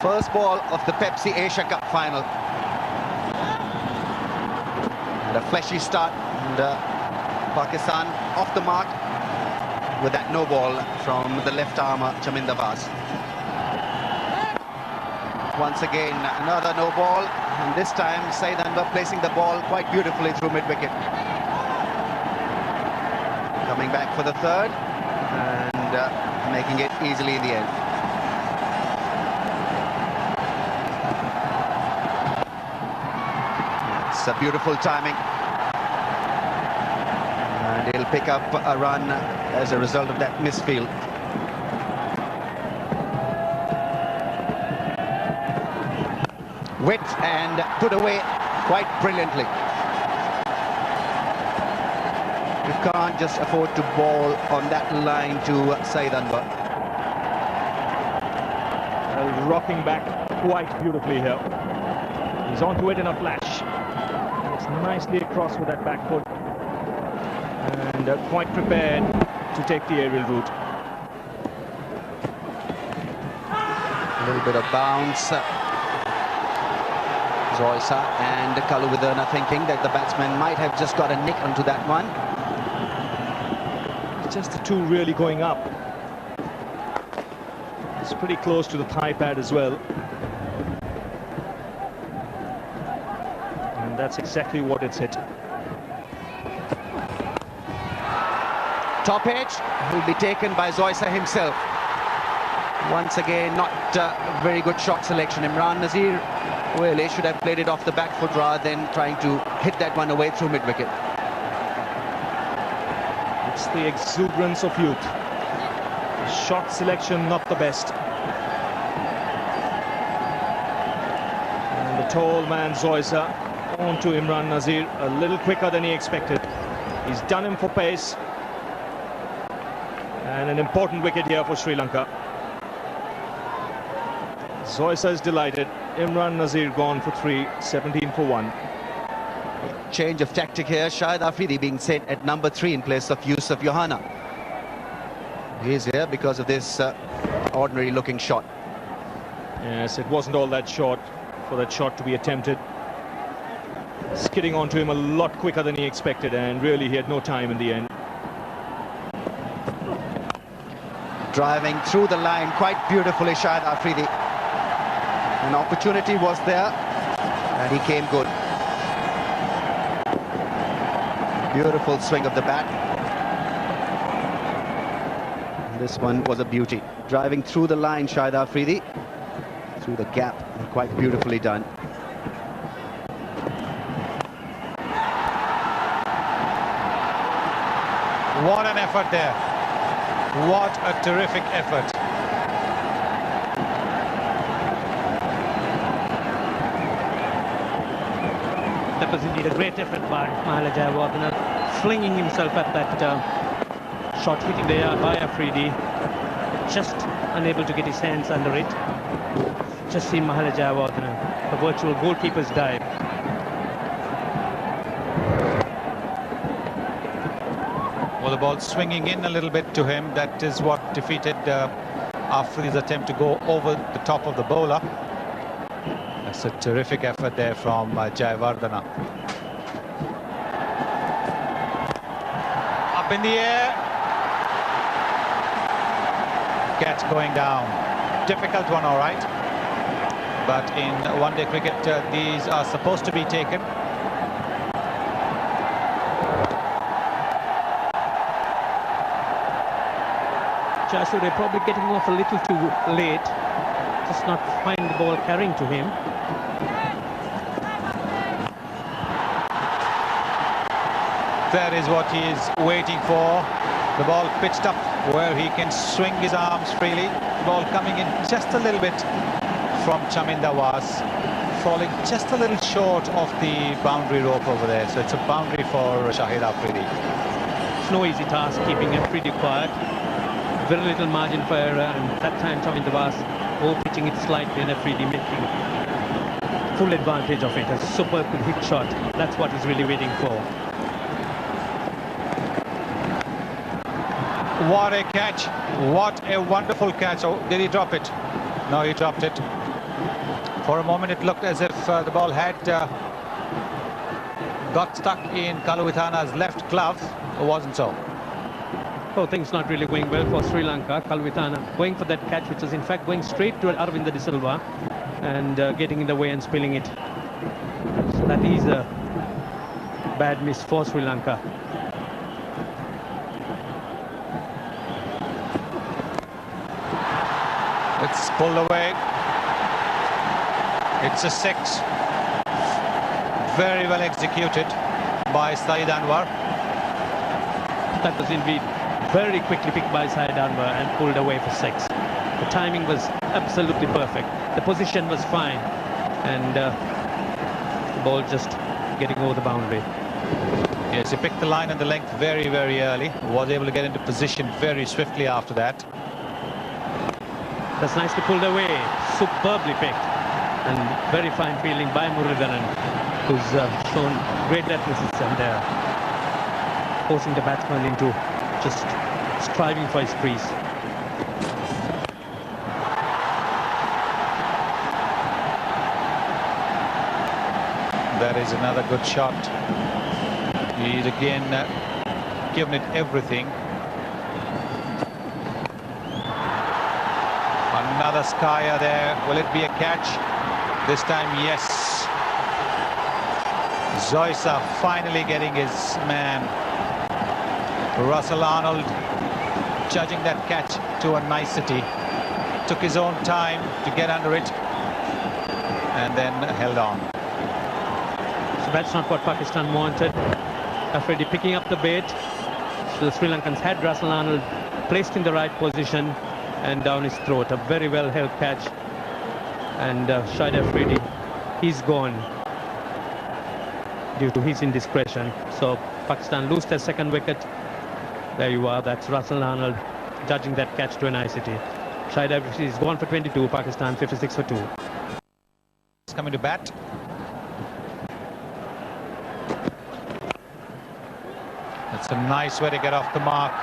First ball of the Pepsi Asia Cup final. And a fleshy start, and Pakistan off the mark with that no ball from the left armer Chaminda Vas. Once again another no ball, and this time Saeed Anwar placing the ball quite beautifully through mid-wicket. Coming back for the third and making it easily in the end. It's a beautiful timing, and he'll pick up a run as a result of that misfield. Wit and put away quite brilliantly. You can't just afford to ball on that line to Saeed Anwar. Well, rocking back quite beautifully here. He's onto it in a flash. It's nicely across with that back foot, and quite prepared to take the aerial route. A little bit of bounce. Zoysa and Kaluvidana thinking that the batsman might have just got a nick onto that one. Just the two really going up. It's pretty close to the thigh pad as well. And that's exactly what it's hit. Top edge will be taken by Zoysa himself. Once again, not very good shot selection. Imran Nazir, well, he should have played it off the back foot rather than trying to hit that one away through mid-wicket. It's the exuberance of youth. The shot selection not the best. And the tall man Zoysa on to Imran Nazir, a little quicker than he expected. He's done him for pace. And an important wicket here for Sri Lanka. Zoysa is delighted. Imran Nazir gone for 3, 17 for 1. Change of tactic here. Shahid Afridi being sent at number 3 in place of Yusuf Yohana. He's here because of this ordinary looking shot. Yes, it wasn't all that short for that shot to be attempted. Skidding onto him a lot quicker than he expected, and really he had no time in the end. Driving through the line quite beautifully, Shahid Afridi. An opportunity was there, and he came good. Beautiful swing of the bat. This one was a beauty. Driving through the line, Shahid Afridi, through the gap, and quite beautifully done. What an effort there. What a terrific effort. That was indeed a great effort by Mahela Jayawardene, flinging himself at that shot, hitting the air by Afridi, just unable to get his hands under it. Just see Mahela Jayawardene, a virtual goalkeeper's dive. Well, the ball swinging in a little bit to him. That is what defeated Afridi's attempt to go over the top of the bowler. That's a terrific effort there from Jayawardene. Up in the air. Catch going down. Difficult one, all right. But in one-day cricket, these are supposed to be taken. Joshua, they're probably getting off a little too late. Just not find the ball carrying to him. That is what he is waiting for. The ball pitched up where he can swing his arms freely. The ball coming in just a little bit from Chaminda Vas, falling just a little short of the boundary rope over there. So it's a boundary for Shahid Afridi. It's no easy task keeping Afridi quiet. Very little margin for error, and that time Chaminda Vas pitching it slightly and Afridi making full advantage of it. A superb hit shot. That's what he's really waiting for. What a catch. What a wonderful catch. Oh, did he drop it? No, he dropped it. For a moment, it looked as if the ball had got stuck in Kaluvithana's left glove. It wasn't so. Oh, things not really going well for Sri Lanka. Kaluvithana going for that catch, which is in fact going straight to Aravinda De Silva and getting in the way and spilling it. So that is a bad miss for Sri Lanka. It's pulled away. It's a 6. Very well executed by Saeed Anwar. That was indeed very quickly picked by Saeed Anwar and pulled away for 6. The timing was absolutely perfect. The position was fine. And the ball just getting over the boundary. Yes, he picked the line and the length very, very early. Was able to get into position very swiftly after that. That's nicely pulled away. Superbly picked. And very fine fielding by Muralidharan, who's shown great athleticism there, forcing the batsman into just striving for his crease. That is another good shot. He's again given it everything. Another skyer there. Will it be a catch? This time, yes. Zoysa finally getting his man. Russell Arnold judging that catch to a nicety. Took his own time to get under it and then held on. So that's not what Pakistan wanted. Afridi picking up the bait. So the Sri Lankans had Russell Arnold placed in the right position and down his throat. A very well held catch. And Shahid Afridi, he's gone due to his indiscretion. So Pakistan lose their second wicket. There you are, that's Russell Arnold judging that catch to a nicety. Shahid Afridi is gone for 22, Pakistan 56 for 2. He's coming to bat. That's a nice way to get off the mark.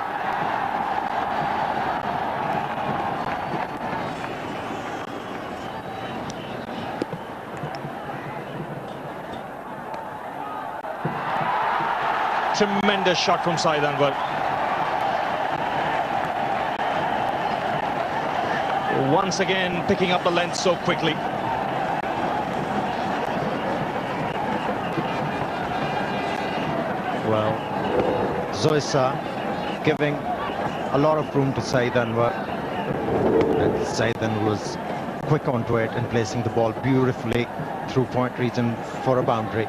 Tremendous shot from Saeed Anwar. Once again picking up the length so quickly. Well, Zoysa giving a lot of room to Saeed Anwar. And Saeed Anwar was quick onto it and placing the ball beautifully through point region for a boundary.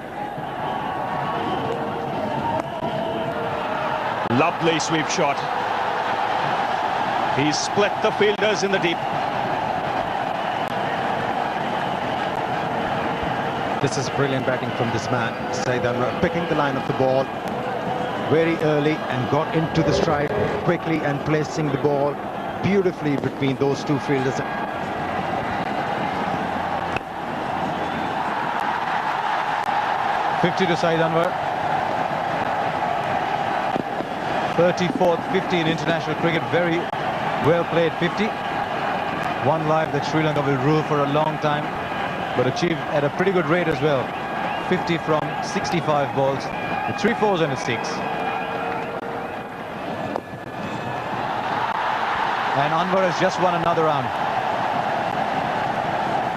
Lovely sweep shot. He split the fielders in the deep. This is brilliant batting from this man. Saeed Anwar picking the line of the ball very early and got into the stride quickly and placing the ball beautifully between those two fielders. 50 to Saeed Anwar. 34th 50 in international cricket. Very well played 50. One life that Sri Lanka will rule for a long time, but achieved at a pretty good rate as well. 50 from 65 balls with 3 fours and a 6. And Anwar has just won another round.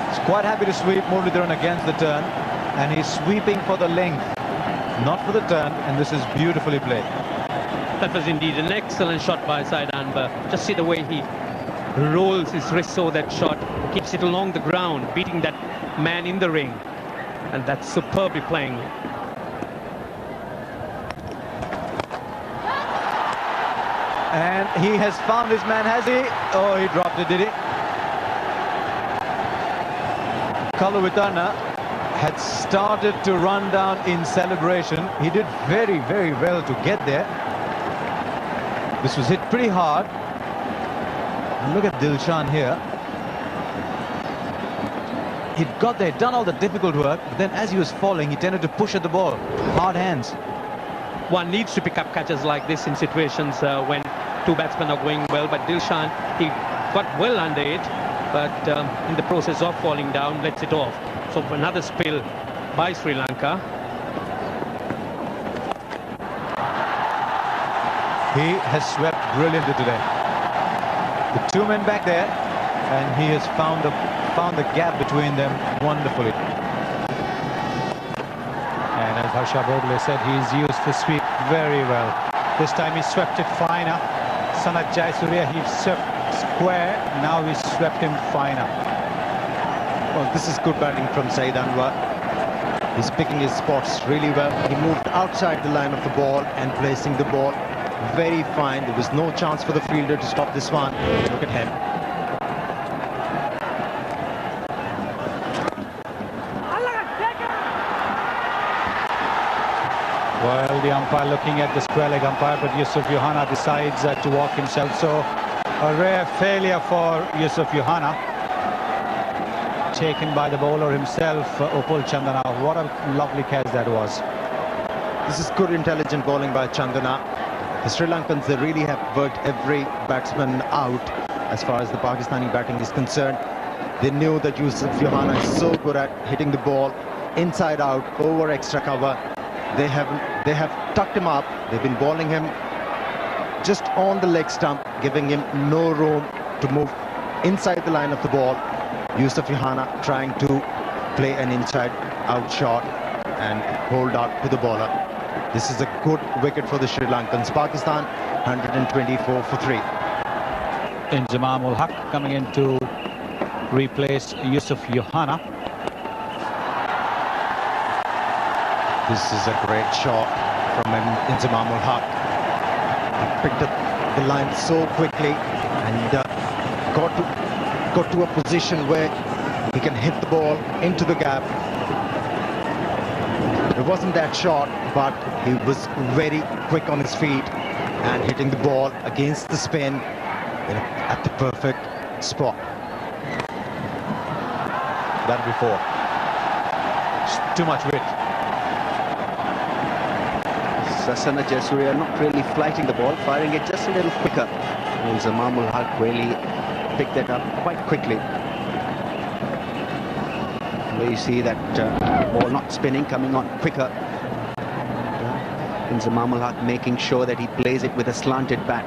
He's quite happy to sweep Muralidharan against the turn, and he's sweeping for the length, not for the turn, and this is beautifully played. That was indeed an excellent shot by Saeed Anwar. Just see the way he rolls his wrist so that shot, keeps it along the ground, beating that man in the ring. And that's superbly playing. And he has found his man, has he? Oh, he dropped it, did he? Kaluvithana had started to run down in celebration. He did very, very well to get there. This was hit pretty hard. And look at Dilshan here. He'd got there, done all the difficult work, but then as he was falling, he tended to push at the ball. Hard hands. One needs to pick up catches like this in situations when two batsmen are going well, but Dilshan, he got well under it but in the process of falling down, lets it off. So another spill by Sri Lanka. He has swept brilliantly today. The two men back there, and he has found the gap between them wonderfully. And as Harsha Bhogle said, he's used the sweep very well. This time he swept it finer. Sanat Jayasuriya, he swept square, now he swept him finer. Well, this is good batting from Saeed Anwar. He's picking his spots really well. He moved outside the line of the ball and placing the ball very fine. There was no chance for the fielder to stop this one. Look at him. Well, the umpire looking at the square leg umpire, but Yusuf Yohana decides to walk himself. So a rare failure for Yusuf Yohana. Taken by the bowler himself, Upul Chandana. What a lovely catch that was. This is good intelligent bowling by Chandana. The Sri Lankans, they really have worked every batsman out as far as the Pakistani batting is concerned. They knew that Yusuf Yohana is so good at hitting the ball inside out, over extra cover. They have tucked him up. They've been bowling him just on the leg stump, giving him no room to move inside the line of the ball. Yusuf Yohana trying to play an inside out shot and hold out to the bowler. This is a good wicket for the Sri Lankans. Pakistan 124 for 3. Inzamam ul Haq coming in to replace Yusuf Yohana. This is a great shot from Inzamam ul Haq. He picked up the line so quickly and got to a position where he can hit the ball into the gap. It wasn't that short, but he was very quick on his feet and hitting the ball against the spin at the perfect spot. Done before. Too much width. Sanat Jayasuriya not really flighting the ball, firing it just a little quicker. Inzamam ul Haq really picked that up quite quickly. Where you see that ball not spinning, coming on quicker. Inzamam ul Haq making sure that he plays it with a slanted bat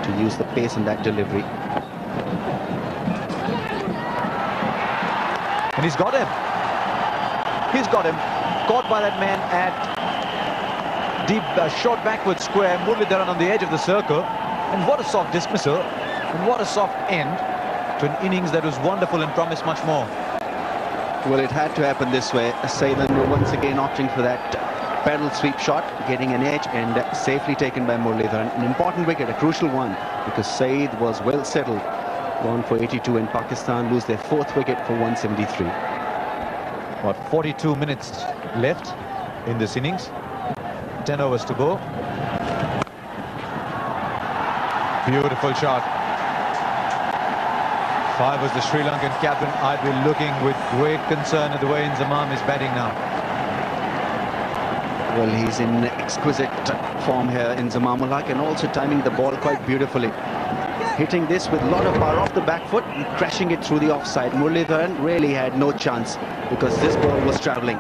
to use the pace in that delivery. And he's got him. He's got him. Caught by that man at deep short backward square. Muralidharan on the edge of the circle. And what a soft dismissal. And what a soft end to an innings that was wonderful and promised much more. Well, it had to happen this way. Saeed Anwar once again opting for that pedal sweep shot, getting an edge and safely taken by Muralidharan. An important wicket, a crucial one, because Saeed was well settled. Gone for 82 and Pakistan lose their fourth wicket for 173. What, 42 minutes left in this innings. 10 overs to go. Beautiful shot. If I was the Sri Lankan captain, I'd be looking with great concern at the way Inzamam is batting now. Well, he's in exquisite form here, Inzamam ul Haq, and also timing the ball quite beautifully. Hitting this with a lot of power off the back foot and crashing it through the offside. Muralidharan really had no chance because this ball was travelling.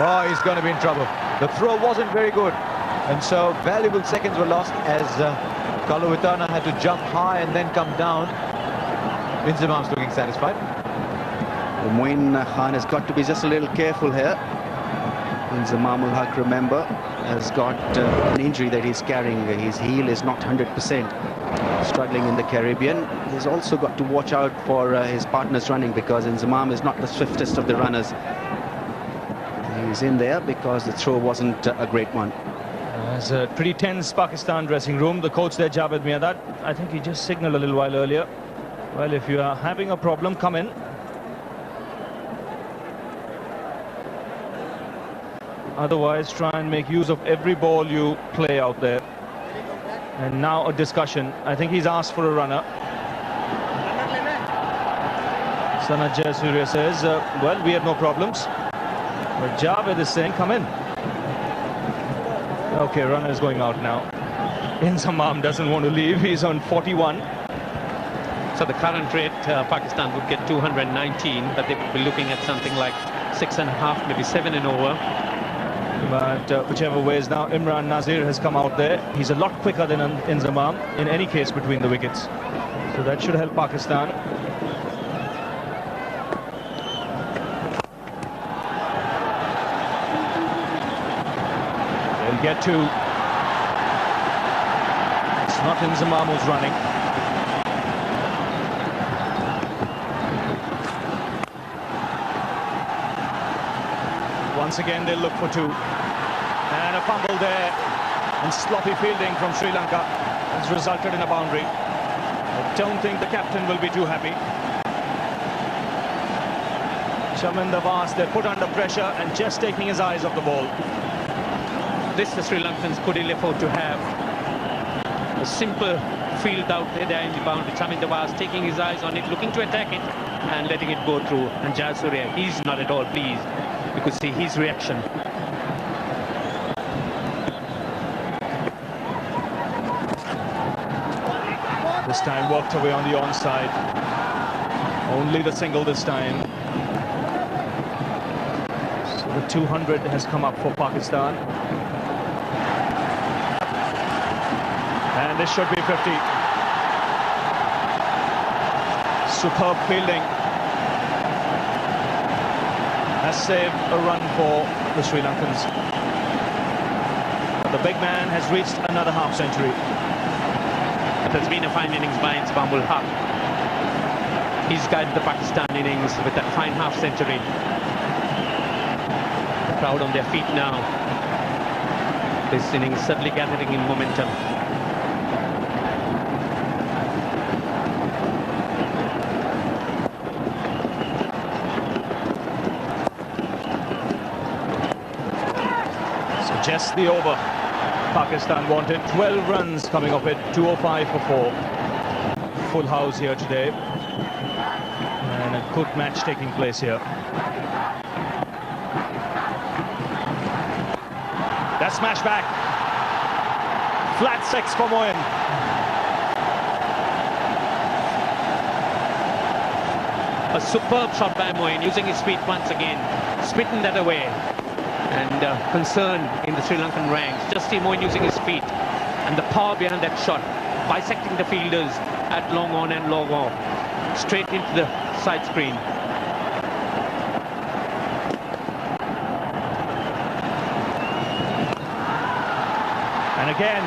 Oh, he's going to be in trouble. The throw wasn't very good. And so valuable seconds were lost as Kaluwitana had to jump high and then come down. Inzamam's looking satisfied. Moin Khan has got to be just a little careful here. Inzamam ul Haq, remember, has got an injury that he's carrying. His heel is not 100%. Struggling in the Caribbean. He's also got to watch out for his partners running because Inzamam is not the swiftest of the runners. He's in there because the throw wasn't a great one. It's a pretty tense Pakistan dressing room. The coach there, Javed Mirdad, I think he just signaled a little while earlier. Well, if you are having a problem, come in. Otherwise, try and make use of every ball you play out there. And now a discussion. I think he's asked for a runner. Sanat Jayasuriya says, well, we have no problems. But Javed is saying, come in. Okay, runner is going out now. Inzamam doesn't want to leave. He's on 41. So the current rate, Pakistan would get 219, but they would be looking at something like 6.5, maybe 7 and over. But whichever way is now, Imran Nazir has come out there. He's a lot quicker than Inzamam in any case between the wickets. So that should help Pakistan. They'll get to... It's not Inzamam who's running. Once again, they'll look for 2. And a fumble there. And sloppy fielding from Sri Lanka has resulted in a boundary. I don't think the captain will be too happy. Chaminda Vas, they're put under pressure and just taking his eyes off the ball. This the Sri Lankans could ill afford to have. A simple field out there in the boundary. Chaminda Vas taking his eyes on it, looking to attack it and letting it go through. And Jayasuriya, he's not at all pleased. You could see his reaction. This time worked away on the onside. Only the single this time. So the 200 has come up for Pakistan. And this should be 50. Superb fielding. Has saved a run for the Sri Lankans. The big man has reached another half-century. It has been a fine innings by Inzamam Haq. He's guided the Pakistan innings with that fine half-century. The crowd on their feet now. This innings certainly gathering in momentum. Just the over Pakistan wanted. 12 runs coming up at 205 for 4. Full house here today. And a good match taking place here. That smash back. Flat 6 for Moin. A superb shot by Moin, using his feet once again, spitting that away. And concern in the Sri Lankan ranks. Just see Moin using his feet and the power behind that shot, bisecting the fielders at long on and long off, straight into the side screen. And again,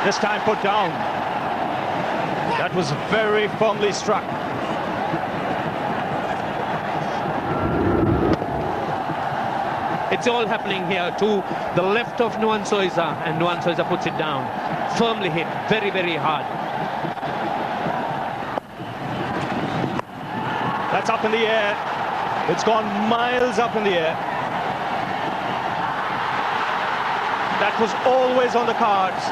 this time put down. That was very firmly struck. It's all happening here to the left of Nuwan Soiza, and Nuwan Soiza puts it down. Firmly hit, very, very hard. That's up in the air. It's gone miles up in the air. That was always on the cards.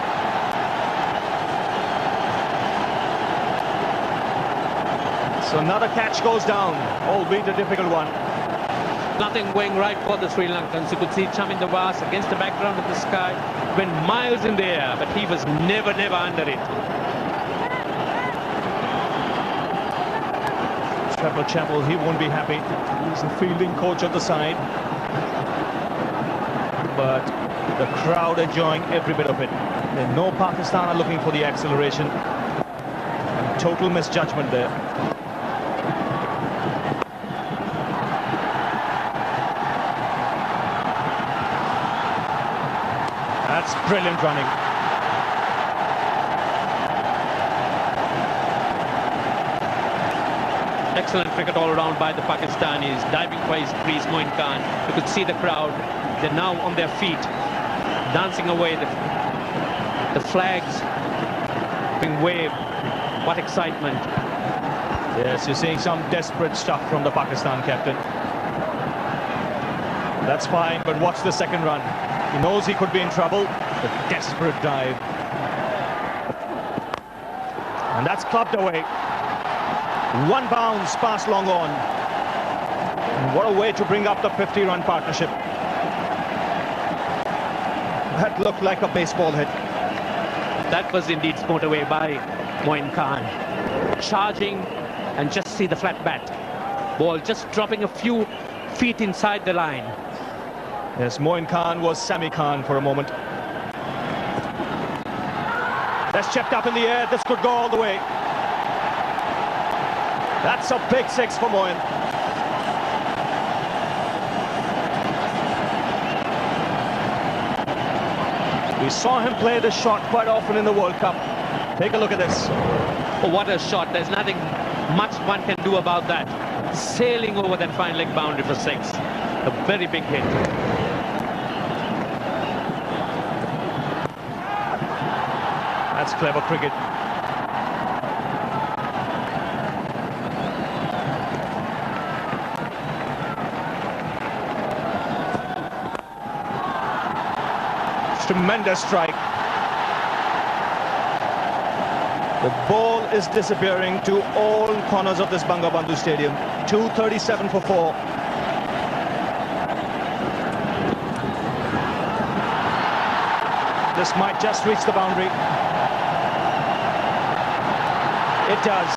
So another catch goes down, albeit a difficult one. Nothing going right for the Sri Lankans. You could see Chaminda Vas against the background of the sky, went miles in the air, but he was never under it. Trevor Chappell, he won't be happy. He's the fielding coach of the side. But the crowd enjoying every bit of it. They know Pakistan are looking for the acceleration. And total misjudgment there. That's brilliant running. Excellent cricket all around by the Pakistanis. Diving for his crease, Moin Khan. You could see the crowd. They're now on their feet, dancing away. The flags being waved. What excitement. Yes, you're seeing some desperate stuff from the Pakistan captain. That's fine, but watch the second run. He knows he could be in trouble. The desperate dive. And that's clubbed away. One bounce past long on. And what a way to bring up the 50-run partnership. That looked like a baseball hit. That was indeed smote away by Moin Khan. Charging, and just see the flat bat. Ball just dropping a few feet inside the line. Yes, Moin Khan was Sami Khan for a moment. That's chipped up in the air. This could go all the way. That's a big six for Moin. We saw him play this shot quite often in the World Cup. Take a look at this. Oh, what a shot. There's nothing much one can do about that. Sailing over that fine leg boundary for six. A very big hit. That's clever cricket. Tremendous strike. The ball is disappearing to all corners of this Bangabandhu Stadium. 2:37 for 4. This might just reach the boundary. It does.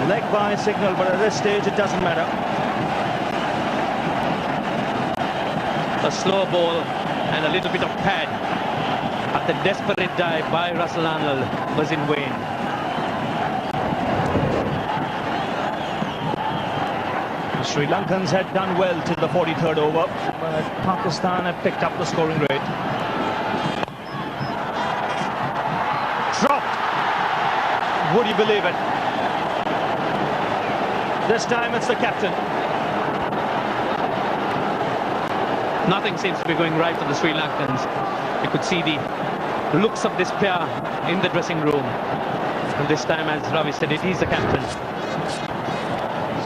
Leg by signal, but at this stage it doesn't matter. A slow ball and a little bit of pad. But the desperate dive by Russell Arnold was in vain. The Sri Lankans had done well till the 43rd over, but Pakistan had picked up the scoring rate. Dropped. Would you believe it? This time it's the captain. Nothing seems to be going right for the Sri Lankans. You could see the looks of despair in the dressing room. And this time, as Ravi said, it is the captain.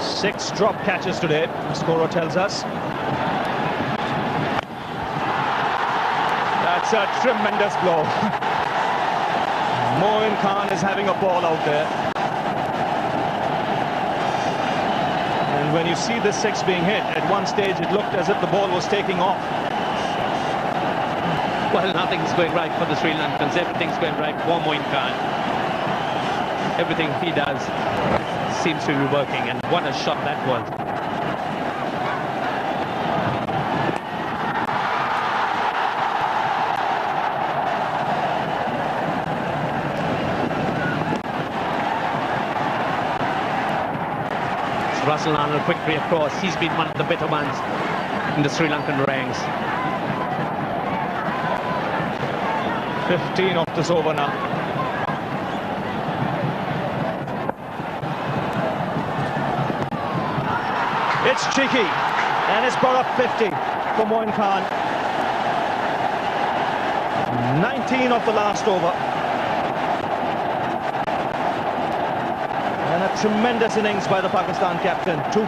6 drop catches today, the scorer tells us. That's a tremendous blow. Moin Khan is having a ball out there. And when you see this 6 being hit, at one stage it looked as if the ball was taking off. Well, nothing's going right for the Sri Lankans. Everything's going right for Moin Khan. Everything he does seems to be working, and what a shot that was. Russell Arnold quickly across. He's been one of the better ones in the Sri Lankan ranks. 15 off this over now. It's cheeky, and it's brought up 50 for Moin Khan. 19 off the last over. And a tremendous innings by the Pakistan captain. 2.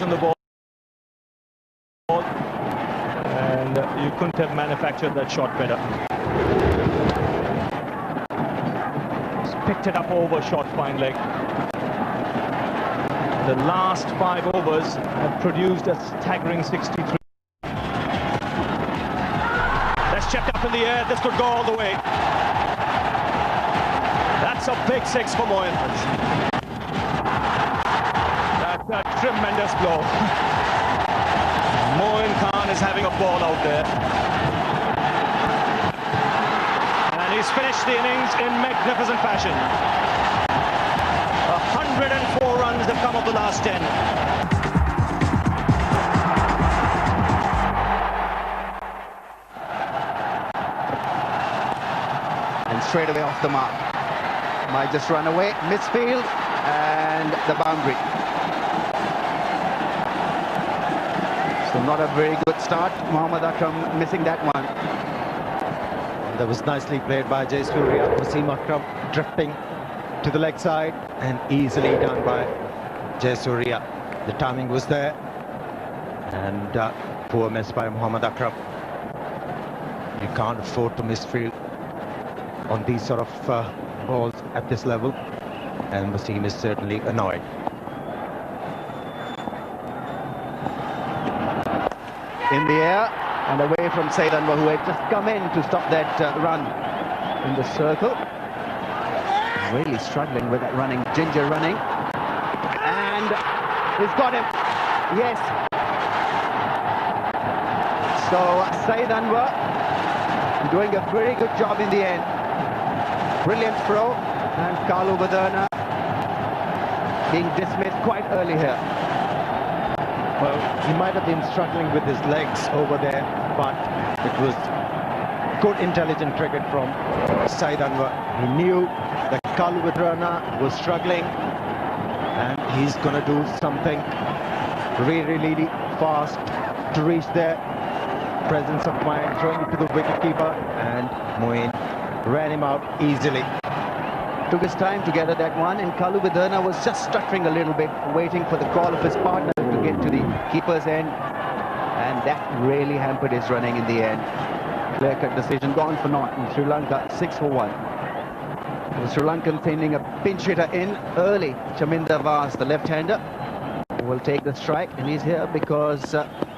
On the ball. And you couldn't have manufactured that shot better. Picked it up over short fine leg. The last 5 overs have produced a staggering 63. That's checked up in the air. This could go all the way. That's a big 6 for Moin. That's a tremendous blow. Moin Khan is having a ball out there. He's finished the innings in magnificent fashion. 104 runs have come of the last 10. And straight away off the mark. Might just run away, misfield, and the boundary. So not a very good start. Mohammad Akram missing that one. That was nicely played by Jayasuriya. Wasim Akram drifting to the leg side, and easily done by Jayasuriya. The timing was there, and poor miss by Mohammad Akram. You can't afford to misfield on these sort of balls at this level. and Wasim is certainly annoyed. In the air and away from Said Anwar, who had just come in to stop that run in the circle. Really struggling with that running, Ginger running. And he's got him. Yes. So Said Anwar doing a very good job in the end. Brilliant throw, and Kalu Baderna being dismissed quite early here. Well, he might have been struggling with his legs over there, but it was good intelligent cricket from Said Anwar. He knew that Kalu Baderna was struggling, and he's going to do something really fast to reach there. Presence of mind, throwing it to the wicketkeeper, and Moeen ran him out easily. Took his time to get at that one, and Kalu Baderna was just stuttering a little bit, waiting for the call of his partner to get to the keeper's end, and that really hampered his running in the end. Clear-cut decision, gone for naught in Sri Lanka, 6 for 1. The Sri Lankan sending a pinch hitter in early. Chaminda Vas, the left-hander, will take the strike, and he's here because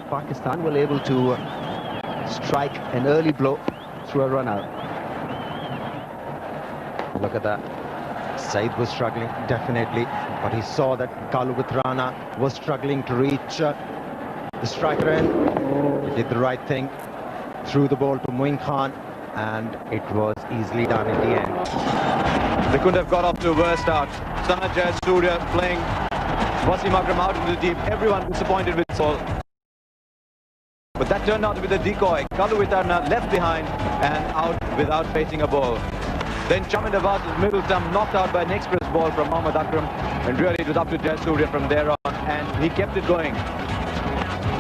Pakistan were able to strike an early blow through a run out. Look at that. Said was struggling, definitely, but he saw that Kalu Baderna was struggling to reach the striker end. He did the right thing, threw the ball to Moeen Khan, and it was easily done in the end. They couldn't have got off to a worse start. Sana Jayasuriya playing Wasim Akram out into the deep. Everyone disappointed with ball. But that turned out to be the decoy. Kalu Baderna left behind and out without facing a ball. Then Chaminda Vas's middle stump knocked out by an express ball from Mohammad Akram, and really it was up to Jayasuriya from there on, and he kept it going.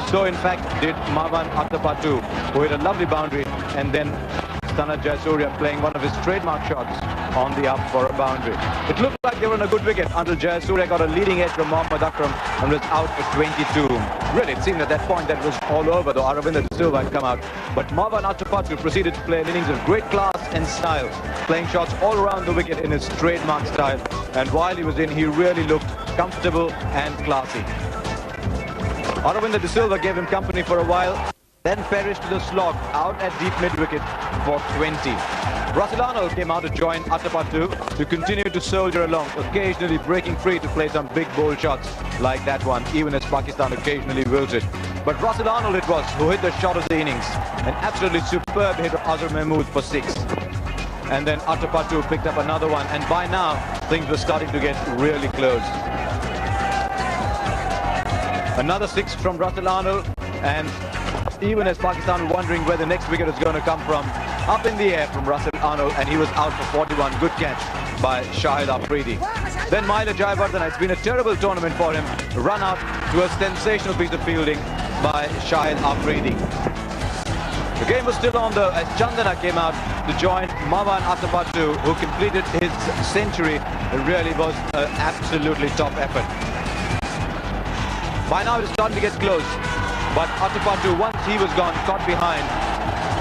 So in fact did Marwan Aktapatu, who hit a lovely boundary, and then Sana Jayasuriya playing one of his trademark shots on the up for a boundary. It looked like they were on a good wicket until Jayasuriya got a leading edge from Mohammad Akram and was out for 22. Really, it seemed at that point that it was all over, though Aravinda De Silva had come out. But Marwan Aktapatu proceeded to play an innings of great class and style, playing shots all around the wicket in his trademark style. And while he was in, he really looked comfortable and classy. Aravinda De Silva gave him company for a while, then perished to the slog out at deep mid-wicket for 20. Russell Arnold came out to join Aktapatu to continue to soldier along, occasionally breaking free to play some big bold shots like that one, even as Pakistan occasionally wilted. But Russell Arnold it was who hit the shot of the innings, an absolutely superb hit of Azhar Mahmood for 6. And then Aktapatu picked up another one, and by now things were starting to get really close. Another 6 from Russell Arnold, and even as Pakistan were wondering where the next wicket is going to come from, up in the air from Russell Arnold, and he was out for 41. Good catch by Shahid Afridi. Then Mahela Jayawardene, it's been a terrible tournament for him, run out to a sensational piece of fielding by Shahid Afridi. The game was still on though as Chandana came out to join Marwan Aktapatu, who completed his century. It really was an absolutely top effort. By now it is starting to get close, but Aktapatu, once he was gone, caught behind,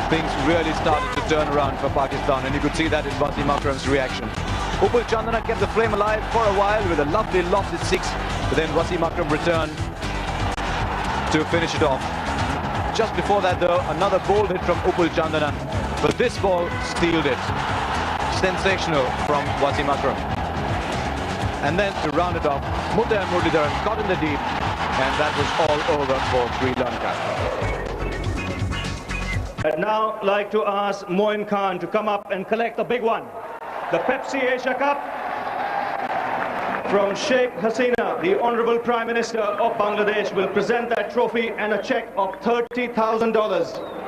things really started to turn around for Pakistan, and you could see that in Wasim Akram's reaction. Upul Chandana kept the flame alive for a while with a lovely lofted 6, but then Wasim Akram returned to finish it off. Just before that though, another bold hit from Upul Chandana, but this ball sealed it. Sensational from Wasim Akram. And then to round it off, Muttiah Muralidharan caught in the deep, and that was all over for Sri Lanka. I'd now like to ask Moeen Khan to come up and collect the big one. The Pepsi Asia Cup from Sheikh Hasina, the Honorable Prime Minister of Bangladesh, will present that trophy and a cheque of $30,000.